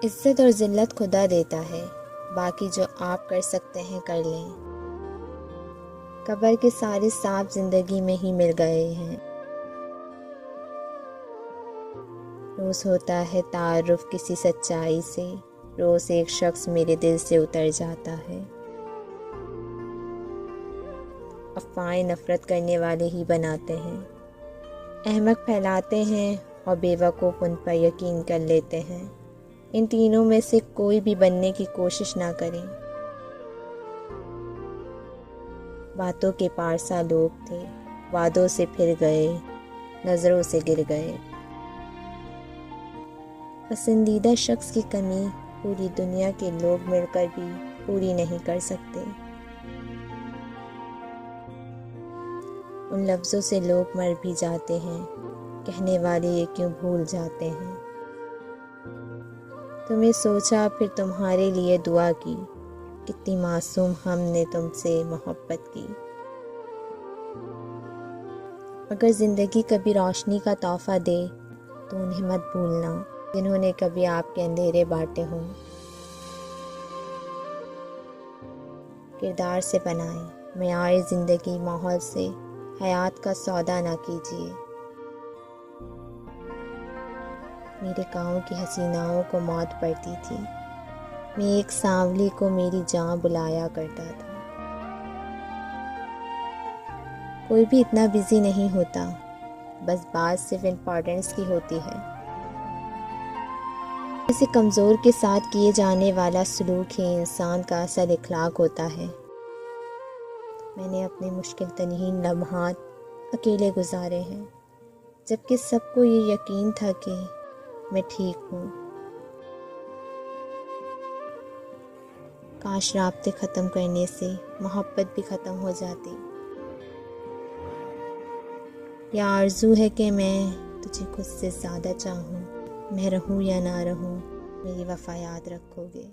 इज्जत और ज़िल्लत खुदा देता है, बाकी जो आप कर सकते हैं कर लें। कब्र के सारे सांप ज़िंदगी में ही मिल गए हैं। रोज़ होता है तारुफ किसी सच्चाई से, रोज़ एक शख्स मेरे दिल से उतर जाता है। अफ़वाहें नफ़रत करने वाले ही बनाते हैं, अहमक फैलाते हैं और बेवकूफ़ उन पर यकीन कर लेते हैं। इन तीनों में से कोई भी बनने की कोशिश ना करें। बातों के पारसा लोग थे, वादों से फिर गए, नज़रों से गिर गए। पसंदीदा शख्स की कमी पूरी दुनिया के लोग मिलकर भी पूरी नहीं कर सकते। उन लफ्ज़ों से लोग मर भी जाते हैं, कहने वाले ये क्यों भूल जाते हैं। तुम्हें सोचा फिर तुम्हारे लिए दुआ की, कितनी मासूम हमने तुमसे मोहब्बत की। अगर ज़िंदगी कभी रोशनी का तोहफ़ा दे तो उन्हें मत भूलना, जिन्होंने कभी आपके अंधेरे बांटे हों। किरदार से बनाएं मेयार ज़िंदगी, माहौल से हयात का सौदा ना कीजिए। मेरे गाँव की हसीनाओं को मौत पड़ती थी, मैं एक सांवली को मेरी जान बुलाया करता था। कोई भी इतना बिजी नहीं होता, बस बात सिर्फ इम्पोर्टेंस की होती है। किसी कमज़ोर के साथ किए जाने वाला सलूक ही इंसान का असल इखलाक होता है। मैंने अपने मुश्किल तरीन लम्हात अकेले गुजारे हैं, जबकि सबको ये यकीन था कि मैं ठीक हूँ। काश राब्ते ख़त्म करने से मोहब्बत भी ख़त्म हो जाती। या आरज़ू है कि मैं तुझे खुद से ज़्यादा चाहूँ, मैं रहूँ या ना रहूँ, मेरी वफ़ा याद रखोगे।